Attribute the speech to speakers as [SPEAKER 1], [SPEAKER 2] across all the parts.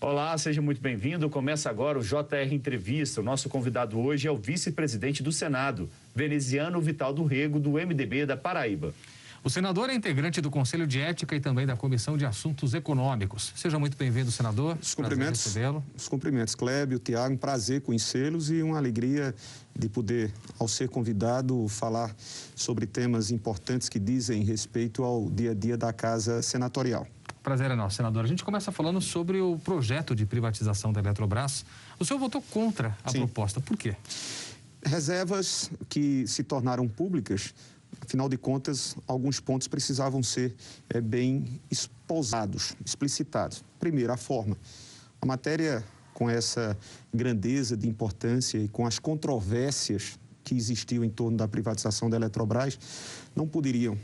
[SPEAKER 1] Olá, seja muito bem-vindo. Começa agora o JR Entrevista. O nosso convidado hoje é o vice-presidente do Senado, Veneziano Vital do Rego, do MDB da Paraíba.
[SPEAKER 2] O senador é integrante do Conselho de Ética e também da Comissão de Assuntos Econômicos. Seja muito bem-vindo, senador.
[SPEAKER 3] Os cumprimentos, Clébio, Tiago, um prazer conhecê-los e uma alegria de poder, ao ser convidado, falar sobre temas importantes que dizem respeito ao dia a dia da Casa Senatorial.
[SPEAKER 2] Prazer é nosso, senador. A gente começa falando sobre o projeto de privatização da Eletrobras. O senhor votou contra a proposta. Por quê?
[SPEAKER 3] Reservas que se tornaram públicas. Afinal de contas, alguns pontos precisavam ser bem esposados, explicitados. Primeiro, a forma. A matéria com essa grandeza de importância e com as controvérsias que existiam em torno da privatização da Eletrobras, não poderiam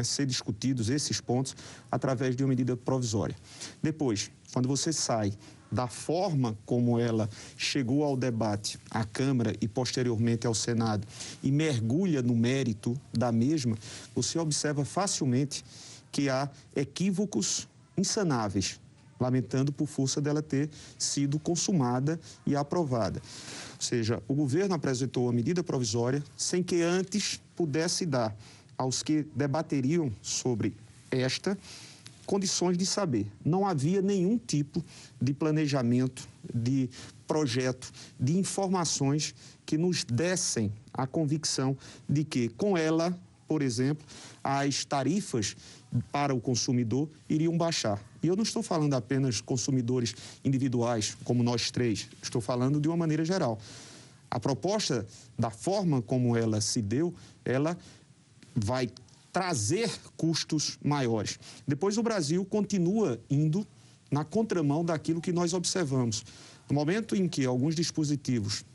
[SPEAKER 3] ser discutidos esses pontos através de uma medida provisória. Depois, quando você sai da forma como ela chegou ao debate, à Câmara e posteriormente ao Senado, e mergulha no mérito da mesma, você observa facilmente que há equívocos insanáveis, lamentando por força dela ter sido consumada e aprovada. Ou seja, o governo apresentou a medida provisória sem que antes pudesse dar aos que debateriam sobre esta condições de saber. Não havia nenhum tipo de planejamento, de projeto, de informações que nos dessem a convicção de que, com ela, por exemplo, as tarifas para o consumidor iriam baixar. E eu não estou falando apenas de consumidores individuais, como nós três, estou falando de uma maneira geral. A proposta, da forma como ela se deu, ela vai trazer custos maiores. Depois o Brasil continua indo na contramão daquilo que nós observamos. No momento em que alguns dispositivos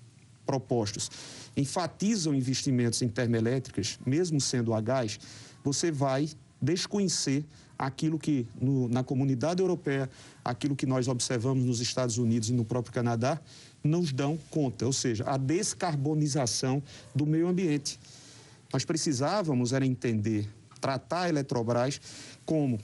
[SPEAKER 3] propostos enfatizam investimentos em termoelétricas, mesmo sendo a gás, você vai desconhecer aquilo que na comunidade europeia, aquilo que nós observamos nos Estados Unidos e no próprio Canadá, nos dão conta, ou seja, a descarbonização do meio ambiente. Nós precisávamos era entender, tratar a Eletrobras como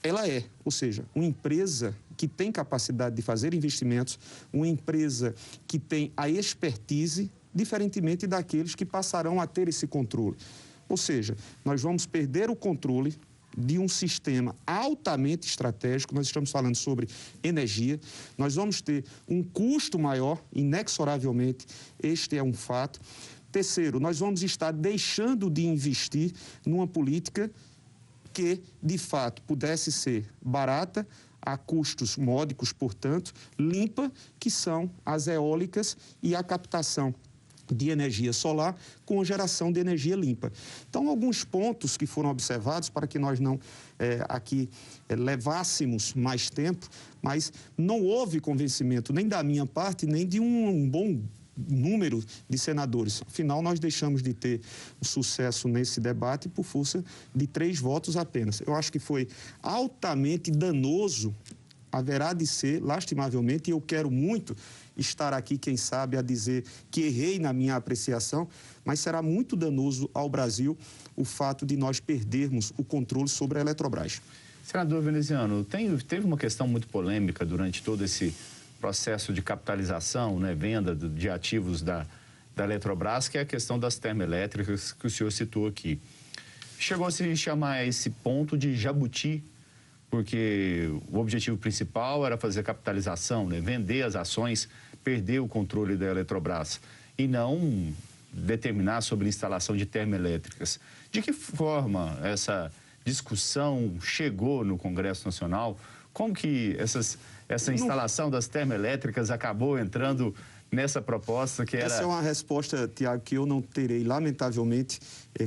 [SPEAKER 3] ela é, ou seja, uma empresa que tem capacidade de fazer investimentos, uma empresa que tem a expertise, diferentemente daqueles que passarão a ter esse controle. Ou seja, nós vamos perder o controle de um sistema altamente estratégico, nós estamos falando sobre energia, nós vamos ter um custo maior, inexoravelmente, este é um fato. Terceiro, nós vamos estar deixando de investir numa política que, de fato, pudesse ser barata, a custos módicos, portanto, limpa, que são as eólicas e a captação de energia solar com geração de energia limpa. Então, alguns pontos que foram observados para que nós não levássemos mais tempo, mas não houve convencimento nem da minha parte, nem de um bom número de senadores. Afinal, nós deixamos de ter um sucesso nesse debate por força de 3 votos apenas. Eu acho que foi altamente danoso, haverá de ser, lastimavelmente, e eu quero muito estar aqui, quem sabe, a dizer que errei na minha apreciação, mas será muito danoso ao Brasil o fato de nós perdermos o controle sobre a Eletrobras.
[SPEAKER 1] Senador Veneziano, teve uma questão muito polêmica durante todo esse processo de capitalização, venda de ativos da Eletrobras, que é a questão das termoelétricas que o senhor citou aqui. Chegou a se chamar esse ponto de jabuti, porque o objetivo principal era fazer capitalização, vender as ações, perder o controle da Eletrobras e não determinar sobre instalação de termoelétricas. De que forma essa discussão chegou no Congresso Nacional? Como que essa instalação das termoelétricas acabou entrando nessa proposta que era...
[SPEAKER 3] Essa é uma resposta, Tiago, que eu não terei, lamentavelmente,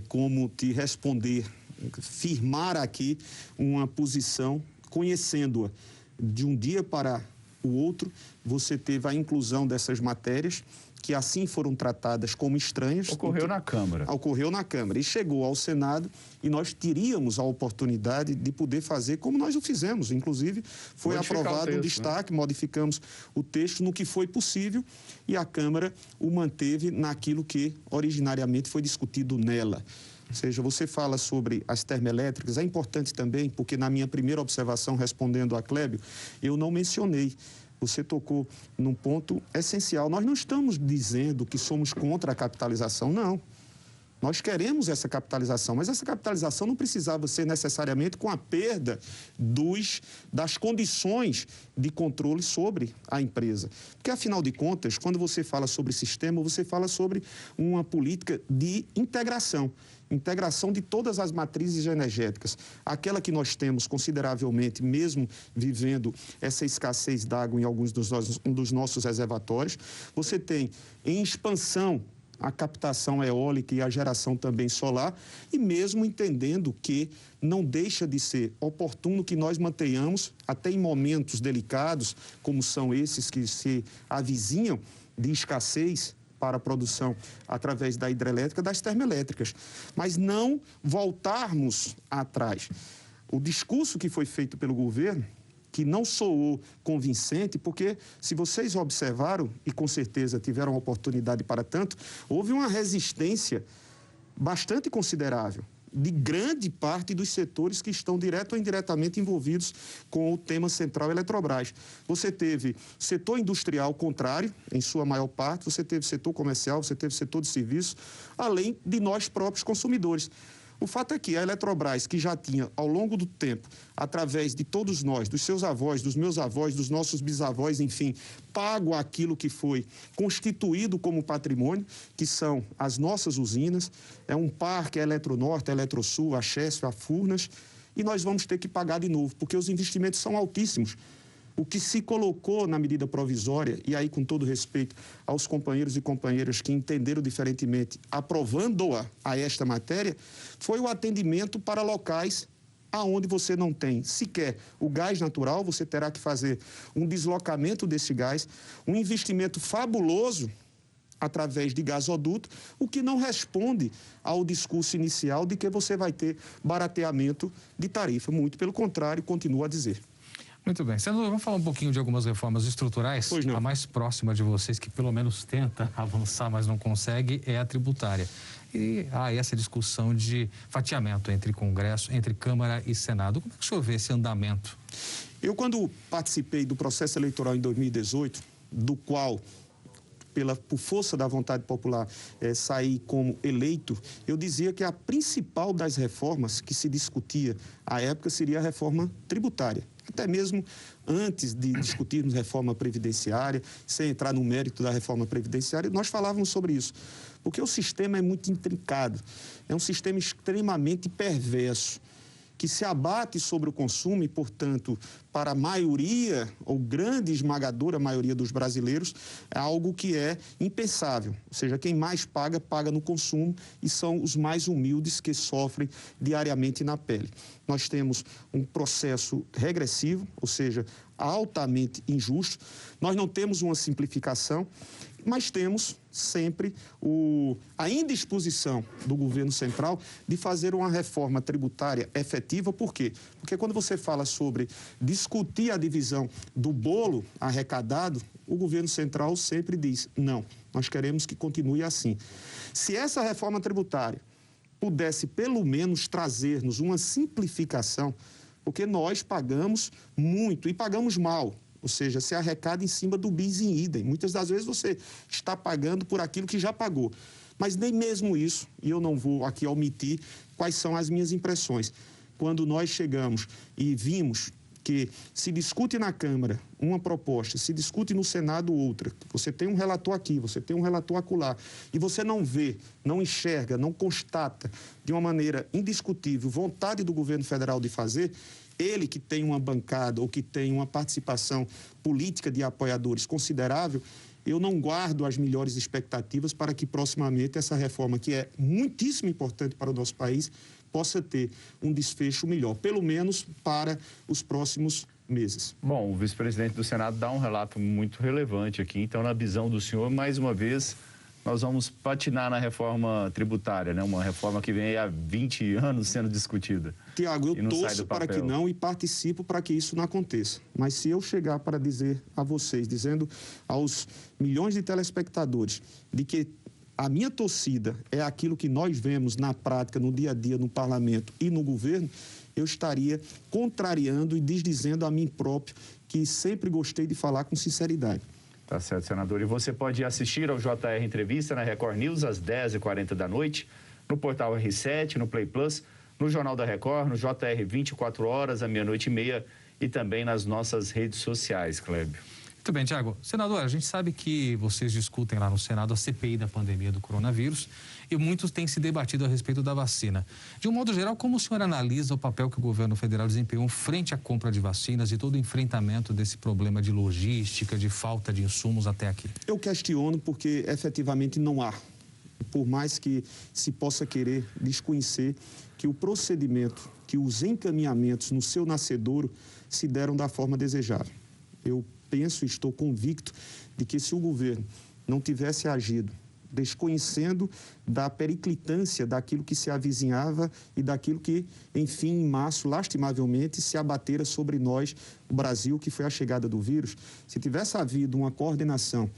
[SPEAKER 3] como te responder, firmar aqui uma posição, conhecendo-a. De um dia para o outro, você teve a inclusão dessas matérias, que assim foram tratadas como estranhas.
[SPEAKER 1] Ocorreu na Câmara.
[SPEAKER 3] Ocorreu na Câmara e chegou ao Senado e nós teríamos a oportunidade de poder fazer como nós o fizemos. Inclusive, foi aprovado um destaque, modificamos o texto no que foi possível e a Câmara o manteve naquilo que originariamente foi discutido nela. Ou seja, você fala sobre as termoelétricas, é importante também, porque na minha primeira observação, respondendo a Clébio, eu não mencionei você tocou num ponto essencial. Nós não estamos dizendo que somos contra a capitalização, não. Nós queremos essa capitalização, mas essa capitalização não precisava ser necessariamente com a perda das condições de controle sobre a empresa. Porque, afinal de contas, quando você fala sobre sistema, você fala sobre uma política de integração de todas as matrizes energéticas. Aquela que nós temos consideravelmente, mesmo vivendo essa escassez d'água em alguns dos nossos reservatórios. Você tem em expansão a captação eólica e a geração também solar, e mesmo entendendo que não deixa de ser oportuno que nós mantenhamos, até em momentos delicados, como são esses que se avizinham de escassez para a produção através da hidrelétrica, das termoelétricas, mas não voltarmos atrás. O discurso que foi feito pelo governo, que não soou convincente, porque se vocês observaram, e com certeza tiveram oportunidade para tanto, houve uma resistência bastante considerável de grande parte dos setores que estão direto ou indiretamente envolvidos com o tema central Eletrobras. Você teve setor industrial contrário, em sua maior parte, você teve setor comercial, você teve setor de serviços, além de nós próprios consumidores. O fato é que a Eletrobras, que já tinha, ao longo do tempo, através de todos nós, dos seus avós, dos meus avós, dos nossos bisavós, enfim, pago aquilo que foi constituído como patrimônio, que são as nossas usinas, é um parque, a Eletronorte, a Eletrosul, a Chesf, a Furnas, e nós vamos ter que pagar de novo, porque os investimentos são altíssimos. O que se colocou na medida provisória, e aí com todo respeito aos companheiros e companheiras que entenderam diferentemente, aprovando-a a esta matéria, foi o atendimento para locais aonde você não tem sequer o gás natural, você terá que fazer um deslocamento desse gás, um investimento fabuloso através de gasoduto, o que não responde ao discurso inicial de que você vai ter barateamento de tarifa. Muito pelo contrário, continuo a dizer.
[SPEAKER 2] Muito bem. Senador, vamos falar um pouquinho de algumas reformas estruturais?
[SPEAKER 3] Pois não.
[SPEAKER 2] A mais próxima de vocês, que pelo menos tenta avançar, mas não consegue, é a tributária. E há essa discussão de fatiamento entre Congresso, entre Câmara e Senado. Como é que o senhor vê esse andamento?
[SPEAKER 3] Eu, quando participei do processo eleitoral em 2018, do qual, por força da vontade popular, saí como eleito, eu dizia que a principal das reformas que se discutia à época seria a reforma tributária. Até mesmo antes de discutirmos reforma previdenciária, sem entrar no mérito da reforma previdenciária, nós falávamos sobre isso. Porque o sistema é muito intrincado, é um sistema extremamente perverso, que se abate sobre o consumo e, portanto, para a maioria, ou grande esmagadora maioria dos brasileiros, é algo que é impensável. Ou seja, quem mais paga, paga no consumo e são os mais humildes que sofrem diariamente na pele. Nós temos um processo regressivo, ou seja, altamente injusto. Nós não temos uma simplificação, mas temos sempre a indisposição do governo central de fazer uma reforma tributária efetiva. Por quê? Porque quando você fala sobre discutir a divisão do bolo arrecadado, o governo central sempre diz, não, nós queremos que continue assim. Se essa reforma tributária pudesse pelo menos trazer-nos uma simplificação, porque nós pagamos muito e pagamos mal. Ou seja, se arrecada em cima do bis in idem. Muitas das vezes você está pagando por aquilo que já pagou. Mas nem mesmo isso, e eu não vou aqui omitir quais são as minhas impressões. Quando nós chegamos e vimos que se discute na Câmara uma proposta, se discute no Senado outra, você tem um relator aqui, você tem um relator acolá, e você não vê, não enxerga, não constata de uma maneira indiscutível vontade do governo federal de fazer, ele que tem uma bancada ou que tem uma participação política de apoiadores considerável, eu não guardo as melhores expectativas para que proximamente essa reforma, que é muitíssimo importante para o nosso país, possa ter um desfecho melhor, pelo menos para os próximos meses.
[SPEAKER 1] Bom, o vice-presidente do Senado dá um relato muito relevante aqui. Então, na visão do senhor, mais uma vez, nós vamos patinar na reforma tributária, né? Uma reforma que vem há 20 anos sendo discutida.
[SPEAKER 3] Tiago, eu torço para que não e participo para que isso não aconteça. Mas se eu chegar para dizer a vocês, dizendo aos milhões de telespectadores, de que a minha torcida é aquilo que nós vemos na prática, no dia a dia, no parlamento e no governo, eu estaria contrariando e desdizendo a mim próprio, que sempre gostei de falar com sinceridade.
[SPEAKER 1] Tá certo, senador. E você pode assistir ao JR Entrevista na Record News às 10h40 da noite, no portal R7, no Play Plus, no Jornal da Record, no JR 24 horas, à meia-noite e meia e também nas nossas redes sociais, Clébio.
[SPEAKER 2] Muito bem, Tiago. Senador, a gente sabe que vocês discutem lá no Senado a CPI da pandemia do coronavírus e muitos têm se debatido a respeito da vacina. De um modo geral, como o senhor analisa o papel que o governo federal desempenhou frente à compra de vacinas e todo o enfrentamento desse problema de logística, de falta de insumos até aqui?
[SPEAKER 3] Eu questiono porque efetivamente não há, por mais que se possa querer desconhecer que o procedimento, que os encaminhamentos no seu nascedouro se deram da forma desejada. Eu penso e estou convicto de que se o governo não tivesse agido desconhecendo da periclitância daquilo que se avizinhava e daquilo que, enfim, em março, lastimavelmente, se abatera sobre nós, o Brasil, que foi a chegada do vírus, se tivesse havido uma coordenação,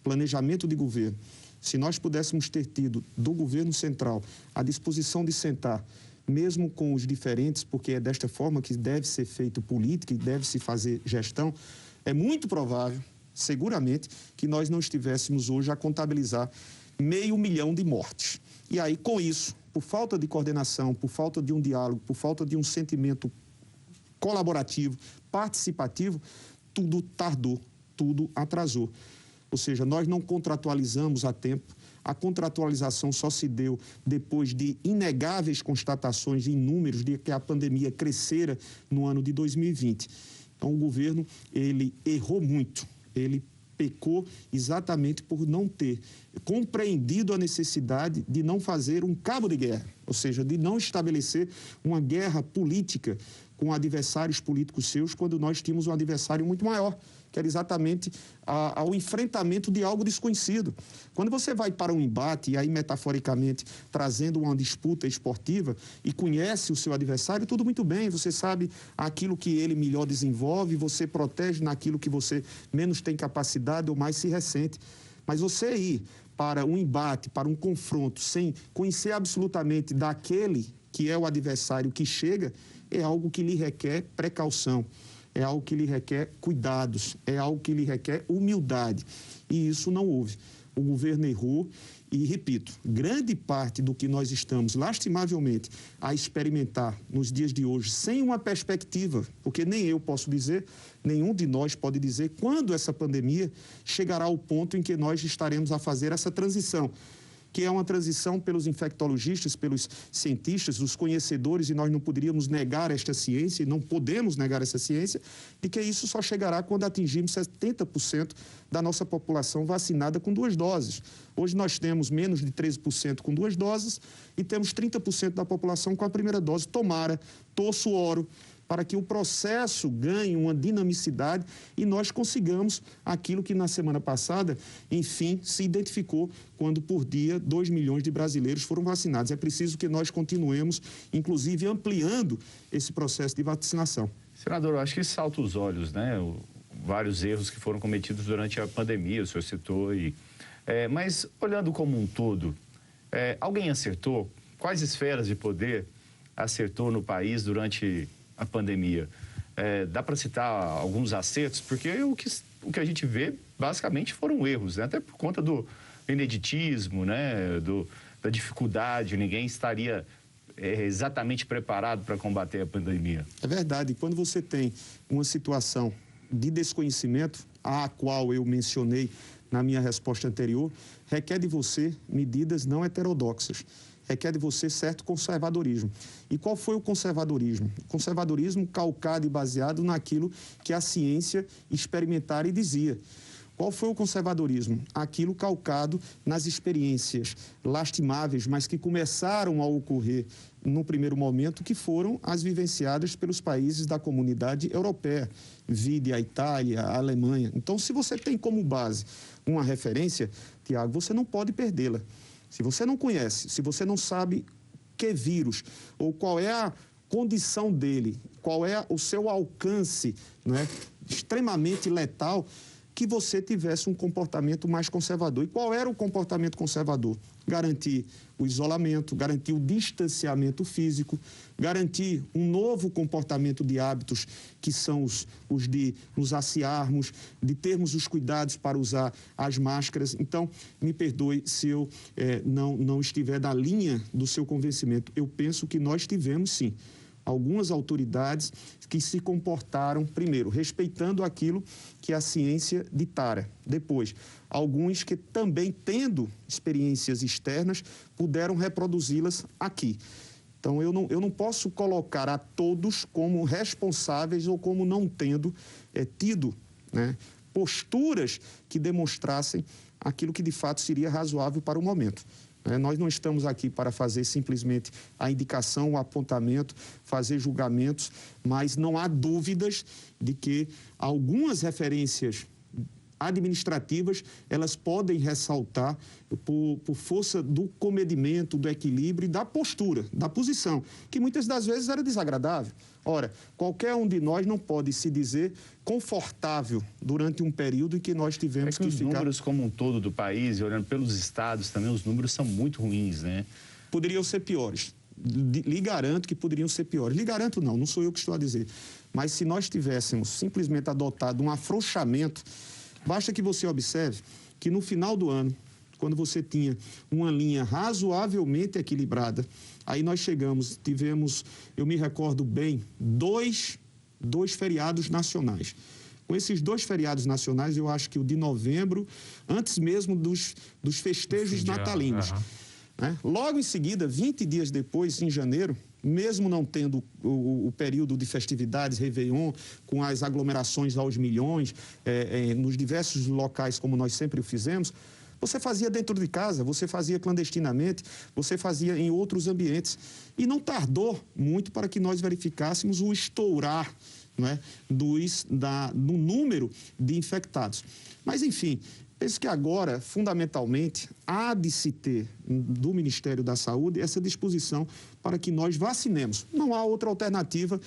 [SPEAKER 3] planejamento de governo, se nós pudéssemos ter tido do governo central a disposição de sentar, mesmo com os diferentes, porque é desta forma que deve ser feita política e deve se fazer gestão, é muito provável, seguramente, que nós não estivéssemos hoje a contabilizar 500 mil de mortes. E aí, com isso, por falta de coordenação, por falta de um diálogo, por falta de um sentimento colaborativo, participativo, tudo tardou, tudo atrasou. Ou seja, nós não contratualizamos a tempo. A contratualização só se deu depois de inegáveis constatações em números de que a pandemia crescera no ano de 2020. Então, o governo, ele errou muito, ele pecou exatamente por não ter compreendido a necessidade de não fazer um cabo de guerra, ou seja, de não estabelecer uma guerra política com adversários políticos seus, quando nós tínhamos um adversário muito maior, que era exatamente ao enfrentamento de algo desconhecido. Quando você vai para um embate, e aí metaforicamente trazendo uma disputa esportiva, e conhece o seu adversário, tudo muito bem, você sabe aquilo que ele melhor desenvolve, você protege naquilo que você menos tem capacidade ou mais se ressente. Mas você ir para um embate, para um confronto, sem conhecer absolutamente daquele que é o adversário que chega, é algo que lhe requer precaução. É algo que lhe requer cuidados, é algo que lhe requer humildade. E isso não houve. O governo errou e, repito, grande parte do que nós estamos, lastimavelmente, a experimentar nos dias de hoje, sem uma perspectiva, porque nem eu posso dizer, nenhum de nós pode dizer quando essa pandemia chegará ao ponto em que nós estaremos a fazer essa transição, que é uma transição pelos infectologistas, pelos cientistas, os conhecedores, e nós não poderíamos negar esta ciência, e não podemos negar essa ciência, de que isso só chegará quando atingirmos 70% da nossa população vacinada com 2 doses. Hoje nós temos menos de 13% com 2 doses e temos 30% da população com a primeira dose. Tomara, torço, oro, para que o processo ganhe uma dinamicidade e nós consigamos aquilo que na semana passada, enfim, se identificou quando por dia 2 milhões de brasileiros foram vacinados. É preciso que nós continuemos, inclusive, ampliando esse processo de vacinação.
[SPEAKER 1] Senador, eu acho que salta os olhos, né? Vários erros que foram cometidos durante a pandemia, o senhor citou. Mas, olhando como um todo, alguém acertou? Quais esferas de poder acertou no país durante a pandemia? Dá para citar alguns acertos? Porque o que a gente vê, basicamente, foram erros, né? Até por conta do ineditismo, né? Da dificuldade, ninguém estaria exatamente preparado para combater a pandemia.
[SPEAKER 3] É verdade. Quando você tem uma situação de desconhecimento, a qual eu mencionei na minha resposta anterior, requer de você medidas não heterodoxas. Requer de você certo conservadorismo. E qual foi o conservadorismo? O conservadorismo calcado e baseado naquilo que a ciência experimentária dizia. Qual foi o conservadorismo? Aquilo calcado nas experiências lastimáveis, mas que começaram a ocorrer no primeiro momento, que foram as vivenciadas pelos países da comunidade europeia, vide a Itália, a Alemanha. Então, se você tem como base uma referência, Tiago, você não pode perdê-la. Se você não conhece, se você não sabe que vírus ou qual é a condição dele, qual é o seu alcance, não é, extremamente letal, que você tivesse um comportamento mais conservador. E qual era o comportamento conservador? Garantir o isolamento, garantir o distanciamento físico, garantir um novo comportamento de hábitos, que são os de nos assearmos, de termos os cuidados para usar as máscaras. Então, me perdoe se eu não estiver na linha do seu convencimento. Eu penso que nós tivemos, sim, algumas autoridades que se comportaram, primeiro, respeitando aquilo que a ciência ditara. Depois, alguns que também, tendo experiências externas, puderam reproduzi-las aqui. Então, eu não posso colocar a todos como responsáveis ou como não tendo tido, né, posturas que demonstrassem aquilo que de fato seria razoável para o momento. Nós não estamos aqui para fazer simplesmente a indicação, o apontamento, fazer julgamentos, mas não há dúvidas de que algumas referências administrativas, elas podem ressaltar por força do comedimento, do equilíbrio e da postura, da posição, que muitas das vezes era desagradável. Ora, qualquer um de nós não pode se dizer confortável durante um período em que nós tivemos que
[SPEAKER 1] os
[SPEAKER 3] ficar...
[SPEAKER 1] números como um todo do país, e olhando pelos estados também, os números são muito ruins, né?
[SPEAKER 3] Poderiam ser piores. Lhe garanto que poderiam ser piores. Lhe garanto não sou eu que estou a dizer. Mas se nós tivéssemos simplesmente adotado um afrouxamento, basta que você observe que no final do ano, quando você tinha uma linha razoavelmente equilibrada, aí nós tivemos, eu me recordo bem, dois feriados nacionais. Com esses 2 feriados nacionais, eu acho que o de novembro, antes mesmo dos festejos natalinos. Né? Logo em seguida, 20 dias depois, em janeiro, mesmo não tendo o período de festividades, Réveillon, com as aglomerações aos milhões, nos diversos locais como nós sempre o fizemos, você fazia dentro de casa, você fazia clandestinamente, você fazia em outros ambientes. E não tardou muito para que nós verificássemos o estourar, né, do número de infectados. Mas, enfim, penso que agora, fundamentalmente, há de se ter do Ministério da Saúde essa disposição para que nós vacinemos. Não há outra alternativa,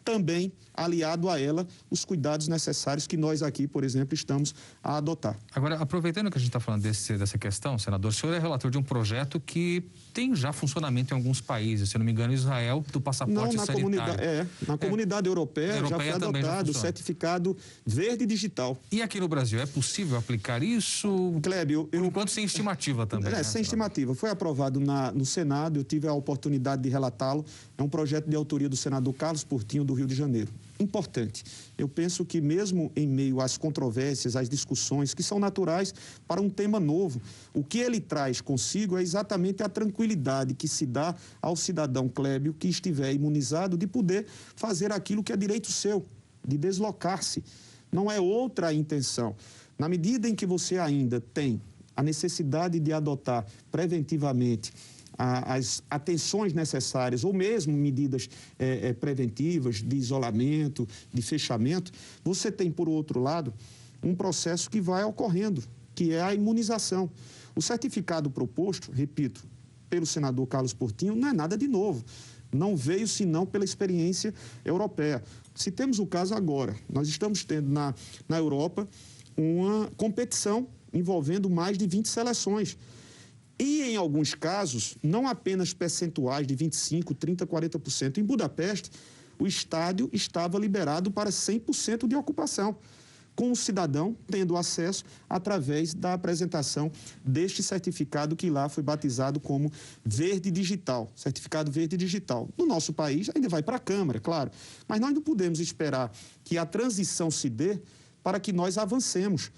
[SPEAKER 3] também aliado a ela os cuidados necessários que nós aqui, por exemplo, estamos a adotar.
[SPEAKER 2] Agora, aproveitando que a gente está falando dessa questão, senador, o senhor é relator de um projeto que tem já funcionamento em alguns países, se não me engano, Israel, do passaporte sanitário.
[SPEAKER 3] Na comunidade europeia já foi adotado o certificado verde digital.
[SPEAKER 2] E aqui no Brasil, é possível aplicar isso?
[SPEAKER 3] Clébio,
[SPEAKER 2] por enquanto sem estimativa também. Né,
[SPEAKER 3] sem estimativa. Foi aprovado no Senado, eu tive a oportunidade de relatá-lo. É um projeto de autoria do senador Carlos Portinho, do Rio de Janeiro. Importante. Eu penso que mesmo em meio às controvérsias, às discussões, que são naturais para um tema novo, o que ele traz consigo é exatamente a tranquilidade que se dá ao cidadão Clébio que estiver imunizado de poder fazer aquilo que é direito seu, de deslocar-se. Não é outra a intenção. Na medida em que você ainda tem a necessidade de adotar preventivamente as atenções necessárias, ou mesmo medidas preventivas de isolamento, de fechamento, você tem, por outro lado, um processo que vai ocorrendo, que é a imunização. O certificado proposto, repito, pelo senador Carlos Portinho, não é nada de novo. Não veio senão pela experiência europeia. Se temos o caso agora, nós estamos tendo na Europa uma competição envolvendo mais de 20 seleções. E, em alguns casos, não apenas percentuais de 25%, 30%, 40%. Em Budapeste, o estádio estava liberado para 100% de ocupação, com o cidadão tendo acesso através da apresentação deste certificado que lá foi batizado como verde digital, certificado verde digital. No nosso país, ainda vai para a Câmara, claro, mas nós não podemos esperar que a transição se dê para que nós avancemos.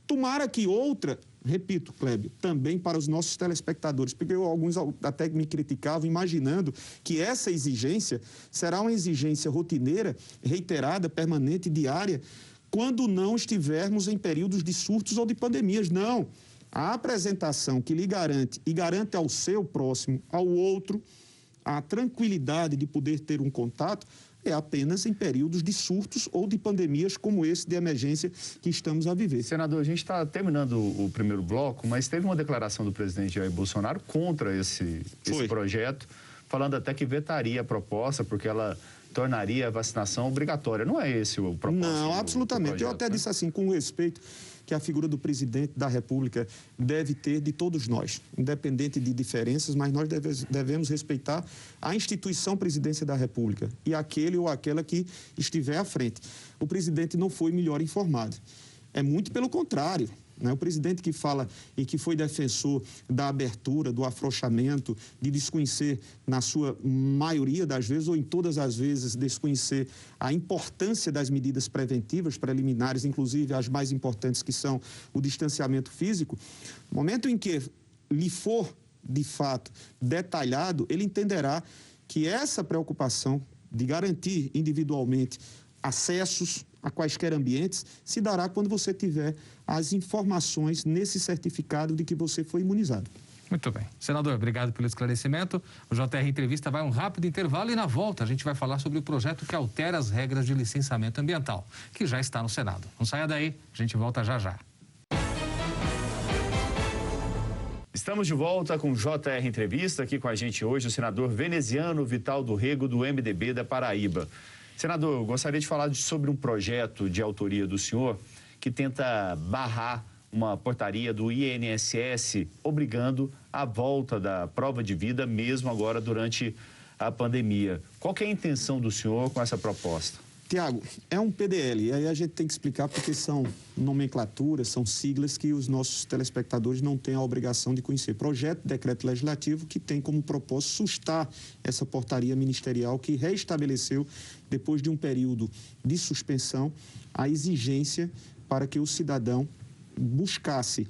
[SPEAKER 3] Tomara que outra... Repito, Clébio, também para os nossos telespectadores, porque alguns até me criticavam, imaginando que essa exigência será uma exigência rotineira, reiterada, permanente, diária, quando não estivermos em períodos de surtos ou de pandemias. Não. A apresentação que lhe garante e garante ao seu próximo, ao outro, a tranquilidade de poder ter um contato, é apenas em períodos de surtos ou de pandemias como esse de emergência que estamos a viver.
[SPEAKER 1] Senador, a gente está terminando o primeiro bloco, mas teve uma declaração do presidente Jair Bolsonaro contra esse projeto, falando até que vetaria a proposta, porque ela tornaria a vacinação obrigatória. Não é esse o propósito?
[SPEAKER 3] Não, absolutamente.
[SPEAKER 1] Do projeto,
[SPEAKER 3] eu até
[SPEAKER 1] né?
[SPEAKER 3] disse assim, com respeito, que a figura do presidente da República deve ter de todos nós, independente de diferenças, mas nós devemos respeitar a instituição presidência da República e aquele ou aquela que estiver à frente. O presidente não foi melhor informado. É muito pelo contrário. O presidente que fala e que foi defensor da abertura, do afrouxamento, de desconhecer, na sua maioria das vezes, ou em todas as vezes, desconhecer a importância das medidas preventivas, preliminares, inclusive as mais importantes, que são o distanciamento físico, no momento em que lhe for, de fato, detalhado, ele entenderá que essa preocupação de garantir individualmente acessos a quaisquer ambientes se dará quando você tiver as informações nesse certificado de que você foi imunizado.
[SPEAKER 2] Muito bem. Senador, obrigado pelo esclarecimento. O JR Entrevista vai a um rápido intervalo e na volta a gente vai falar sobre o projeto que altera as regras de licenciamento ambiental, que já está no Senado. Não saia daí, a gente volta já já.
[SPEAKER 1] Estamos de volta com o JR Entrevista, aqui com a gente hoje o senador Veneziano Vital do Rego, do MDB da Paraíba. Senador, eu gostaria de falar sobre um projeto de autoria do senhor que tenta barrar uma portaria do INSS obrigando a volta da prova de vida mesmo agora durante a pandemia. Qual que é a intenção do senhor com essa proposta?
[SPEAKER 3] Tiago, é um PDL, e aí a gente tem que explicar porque são nomenclaturas, são siglas que os nossos telespectadores não têm a obrigação de conhecer. Projeto de decreto legislativo que tem como propósito sustar essa portaria ministerial que reestabeleceu, depois de um período de suspensão, a exigência para que o cidadão buscasse,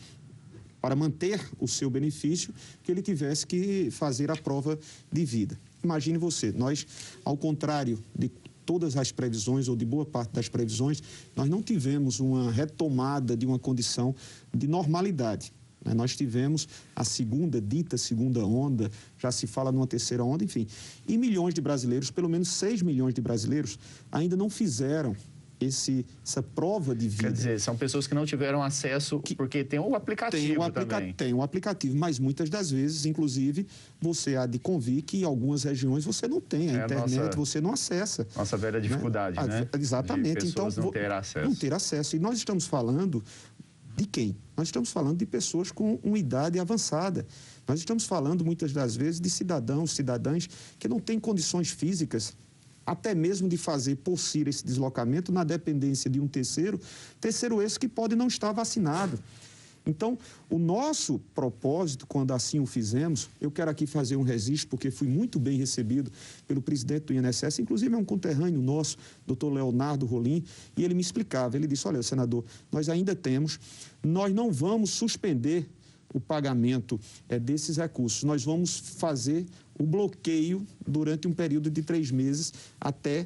[SPEAKER 3] para manter o seu benefício, que ele tivesse que fazer a prova de vida. Imagine você, nós, ao contrário de todas as previsões, ou de boa parte das previsões, nós não tivemos uma retomada de uma condição de normalidade. Nós tivemos a dita segunda onda, já se fala numa terceira onda, enfim. E milhões de brasileiros, pelo menos 6 milhões de brasileiros, ainda não fizeram essa prova de vida.
[SPEAKER 1] Quer dizer, são pessoas que não tiveram acesso, porque tem um aplicativo também.
[SPEAKER 3] Tem um aplicativo, mas muitas das vezes, inclusive, você há de convir que em algumas regiões você não tem a internet, você não acessa.
[SPEAKER 1] Nossa velha dificuldade, né?
[SPEAKER 3] Exatamente.
[SPEAKER 1] De pessoas não ter acesso.
[SPEAKER 3] Não ter acesso. E nós estamos falando de quem? Nós estamos falando de pessoas com uma idade avançada. Nós estamos falando, muitas das vezes, de cidadãos, cidadãs que não têm condições físicas até mesmo de fazer por si esse deslocamento na dependência de um terceiro esse que pode não estar vacinado. Então, o nosso propósito, quando assim o fizemos, eu quero aqui fazer um registro, porque fui muito bem recebido pelo presidente do INSS, inclusive é um conterrâneo nosso, doutor Leonardo Rolim, e ele me explicava, ele disse, olha, senador, nós ainda temos, nós não vamos suspender o pagamento desses recursos, nós vamos fazer o bloqueio durante um período de 3 meses até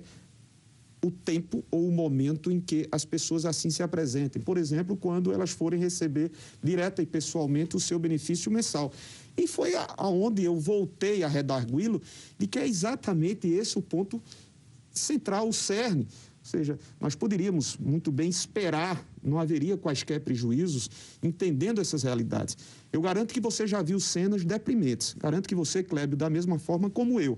[SPEAKER 3] o tempo ou o momento em que as pessoas assim se apresentem. Por exemplo, quando elas forem receber direta e pessoalmente o seu benefício mensal. E foi aonde eu voltei a redargui-lo de que é exatamente esse o ponto central, o cerne. Ou seja, nós poderíamos muito bem esperar, não haveria quaisquer prejuízos, entendendo essas realidades. Eu garanto que você já viu cenas deprimentes. Garanto que você, Clébio, da mesma forma como eu.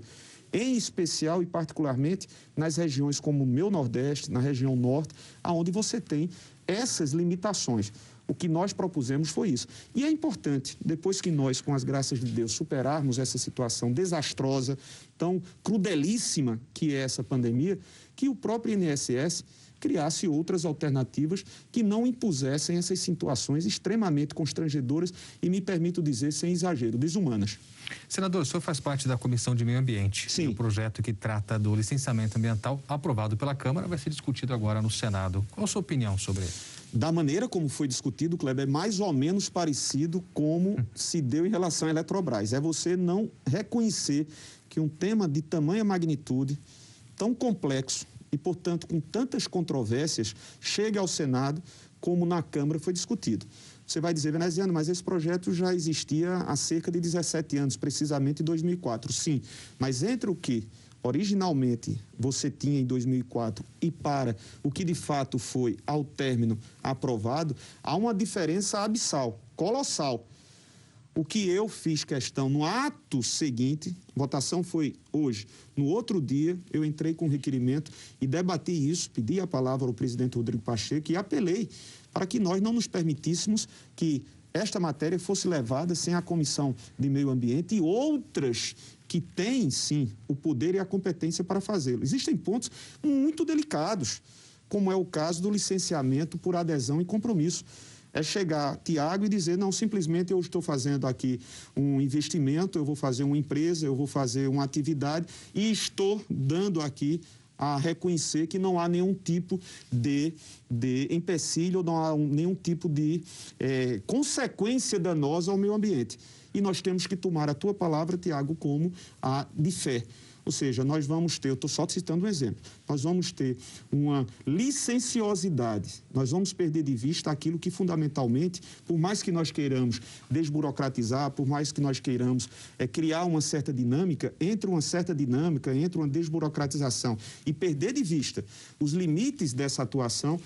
[SPEAKER 3] Em especial e particularmente nas regiões como o meu Nordeste, na região Norte, onde você tem essas limitações. O que nós propusemos foi isso. E é importante, depois que nós, com as graças de Deus, superarmos essa situação desastrosa, tão crudelíssima que é essa pandemia, que o próprio INSS criasse outras alternativas que não impusessem essas situações extremamente constrangedoras e, me permito dizer, sem exagero, desumanas.
[SPEAKER 2] Senador, o senhor faz parte da Comissão de Meio Ambiente.
[SPEAKER 3] Sim.
[SPEAKER 2] E o projeto que trata do licenciamento ambiental, aprovado pela Câmara, vai ser discutido agora no Senado. Qual a sua opinião sobre ele?
[SPEAKER 3] Da maneira como foi discutido, Kleber, é mais ou menos parecido como se deu em relação à Eletrobras. É você não reconhecer que um tema de tamanha magnitude, tão complexo e, portanto, com tantas controvérsias, chegue ao Senado como na Câmara foi discutido. Você vai dizer, Veneziano, mas esse projeto já existia há cerca de 17 anos, precisamente em 2004. Sim, mas entre o que originalmente você tinha em 2004 e para o que de fato foi ao término aprovado, há uma diferença abissal, colossal. O que eu fiz questão no ato seguinte, votação foi hoje, no outro dia eu entrei com requerimento e debati isso, pedi a palavra ao presidente Rodrigo Pacheco e apelei para que nós não nos permitíssemos que esta matéria fosse levada sem a Comissão de Meio Ambiente e outras que têm, sim, o poder e a competência para fazê-lo. Existem pontos muito delicados, como é o caso do licenciamento por adesão e compromisso. É chegar, Tiago, e dizer, não, simplesmente eu estou fazendo aqui um investimento, eu vou fazer uma empresa, eu vou fazer uma atividade e estou dando aqui a reconhecer que não há nenhum tipo de empecilho, não há nenhum tipo de consequência danosa ao meio ambiente. E nós temos que tomar a tua palavra, Tiago, como a de fé. Ou seja, nós vamos ter, eu estou só citando um exemplo, nós vamos ter uma licenciosidade, nós vamos perder de vista aquilo que fundamentalmente, por mais que nós queiramos desburocratizar, por mais que nós queiramos criar uma certa dinâmica, entre uma desburocratização e perder de vista os limites dessa atuação,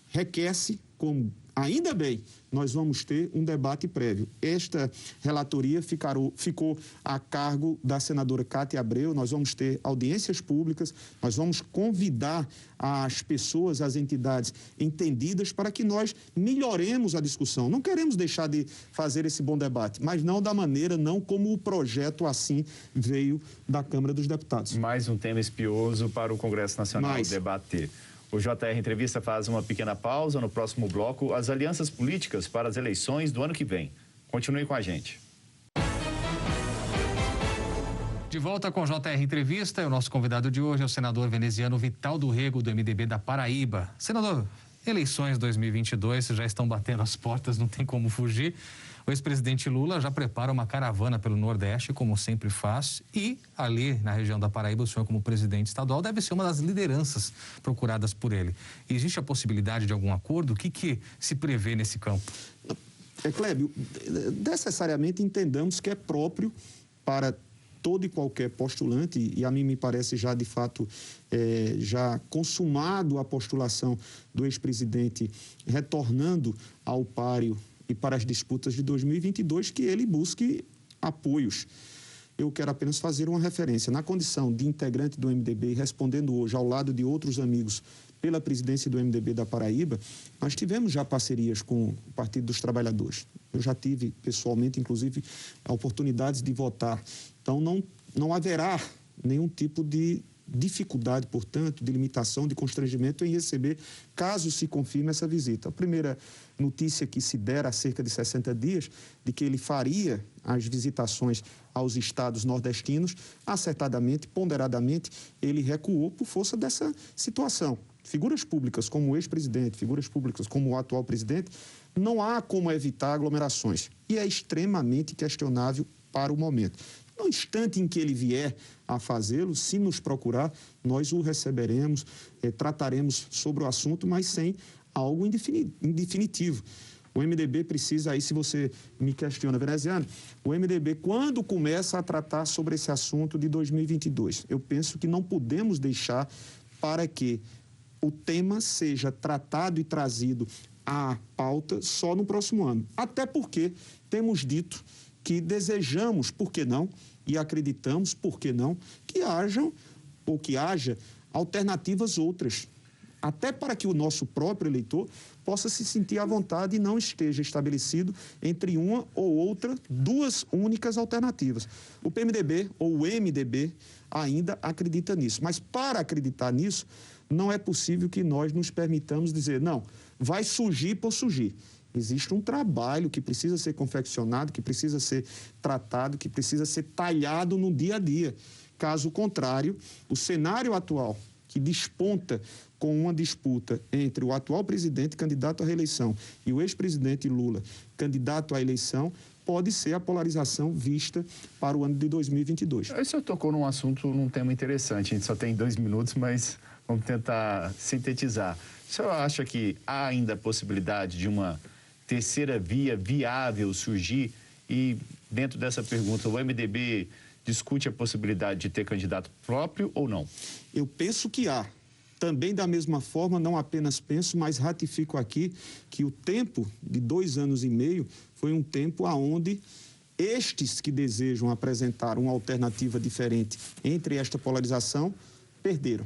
[SPEAKER 3] requer-se, como ainda bem, nós vamos ter um debate prévio. Esta relatoria ficou a cargo da senadora Cátia Abreu, nós vamos ter audiências públicas, nós vamos convidar as pessoas, as entidades entendidas para que nós melhoremos a discussão. Não queremos deixar de fazer esse bom debate, mas não da maneira, não como o projeto assim veio da Câmara dos Deputados.
[SPEAKER 1] Mais um tema espinhoso para o Congresso Nacional debater. O JR Entrevista faz uma pequena pausa. No próximo bloco, as alianças políticas para as eleições do ano que vem. Continue com a gente.
[SPEAKER 2] De volta com o JR Entrevista, o nosso convidado de hoje é o senador veneziano Vital do Rego, do MDB da Paraíba. Senador, eleições 2022 já estão batendo as portas, não tem como fugir. O ex-presidente Lula já prepara uma caravana pelo Nordeste, como sempre faz, e ali na região da Paraíba, o senhor como presidente estadual deve ser uma das lideranças procuradas por ele. Existe a possibilidade de algum acordo? O que se prevê nesse campo?
[SPEAKER 3] Clébio, necessariamente entendamos que é próprio para todo e qualquer postulante, e a mim me parece já de fato já consumado a postulação do ex-presidente retornando ao páreo e para as disputas de 2022, que ele busque apoios. Eu quero apenas fazer uma referência. Na condição de integrante do MDB, respondendo hoje ao lado de outros amigos pela presidência do MDB da Paraíba, nós tivemos já parcerias com o Partido dos Trabalhadores. Eu já tive, pessoalmente, inclusive, oportunidades de votar. Então, não haverá nenhum tipo de dificuldade, portanto, de limitação, de constrangimento em receber, caso se confirme essa visita. A primeira notícia que se dera há cerca de 60 dias, de que ele faria as visitações aos estados nordestinos, acertadamente, ponderadamente, ele recuou por força dessa situação. Figuras públicas como o ex-presidente, figuras públicas como o atual presidente, não há como evitar aglomerações. E é extremamente questionável para o momento. No instante em que ele vier a fazê-lo, se nos procurar, nós o receberemos, trataremos sobre o assunto, mas sem algo indefinitivo. O MDB precisa, aí se você me questiona, veneziano, o MDB, quando começa a tratar sobre esse assunto de 2022, eu penso que não podemos deixar para que o tema seja tratado e trazido à pauta só no próximo ano. Até porque temos dito que desejamos, por que não, e acreditamos, por que não, que haja alternativas outras, até para que o nosso próprio eleitor possa se sentir à vontade e não esteja estabelecido entre uma ou outra, duas únicas alternativas. O PMDB ou o MDB ainda acredita nisso, mas para acreditar nisso, não é possível que nós nos permitamos dizer, não, vai surgir por surgir. Existe um trabalho que precisa ser confeccionado, que precisa ser tratado, que precisa ser talhado no dia a dia. Caso contrário, o cenário atual, que desponta com uma disputa entre o atual presidente, candidato à reeleição, e o ex-presidente Lula, candidato à eleição, pode ser a polarização vista para o ano de 2022.
[SPEAKER 1] O senhor tocou num tema interessante. A gente só tem 2 minutos, mas vamos tentar sintetizar. O senhor acha que há ainda a possibilidade de uma terceira via viável surgir? E dentro dessa pergunta, o MDB discute a possibilidade de ter candidato próprio ou não?
[SPEAKER 3] Eu penso que há. Também da mesma forma, não apenas penso, mas ratifico aqui que o tempo de 2 anos e meio foi um tempo onde Estes que desejam apresentar uma alternativa diferente entre esta polarização, perderam.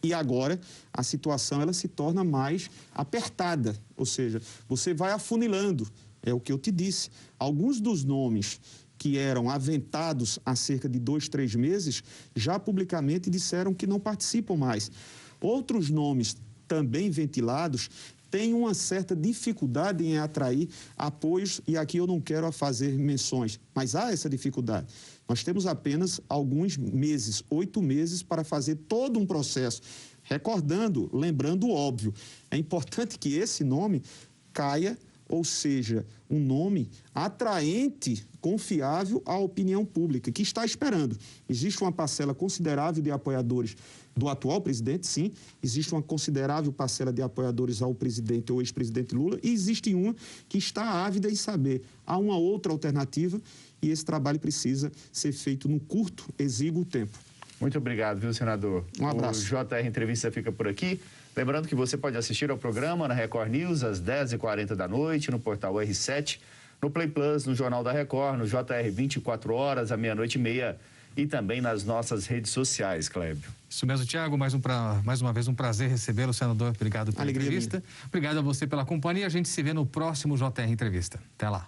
[SPEAKER 3] E agora a situação ela se torna mais apertada, ou seja, você vai afunilando, é o que eu te disse. Alguns dos nomes que eram aventados há cerca de 2, 3 meses, já publicamente disseram que não participam mais. Outros nomes também ventilados têm uma certa dificuldade em atrair apoios, e aqui eu não quero fazer menções, mas há essa dificuldade. Nós temos apenas alguns meses, 8 meses, para fazer todo um processo. Recordando, lembrando o óbvio, é importante que esse nome caia, ou seja, um nome atraente, confiável à opinião pública, que está esperando. Existe uma parcela considerável de apoiadores do atual presidente, sim. Existe uma considerável parcela de apoiadores ao presidente ou ex-presidente Lula, e existe uma que está ávida em saber. Há uma outra alternativa e esse trabalho precisa ser feito num curto, exíguo tempo.
[SPEAKER 1] Muito obrigado, viu, senador?
[SPEAKER 3] Um abraço.
[SPEAKER 1] O JR Entrevista fica por aqui. Lembrando que você pode assistir ao programa na Record News às 10h40 da noite, no portal R7, no Play Plus, no Jornal da Record, no JR 24 horas, à 00h30 e também nas nossas redes sociais, Clébio.
[SPEAKER 2] Isso mesmo, Tiago. Mais uma vez um prazer recebê-lo, senador. Obrigado pela entrevista. Obrigado a você pela companhia. A gente se vê no próximo JR Entrevista. Até lá.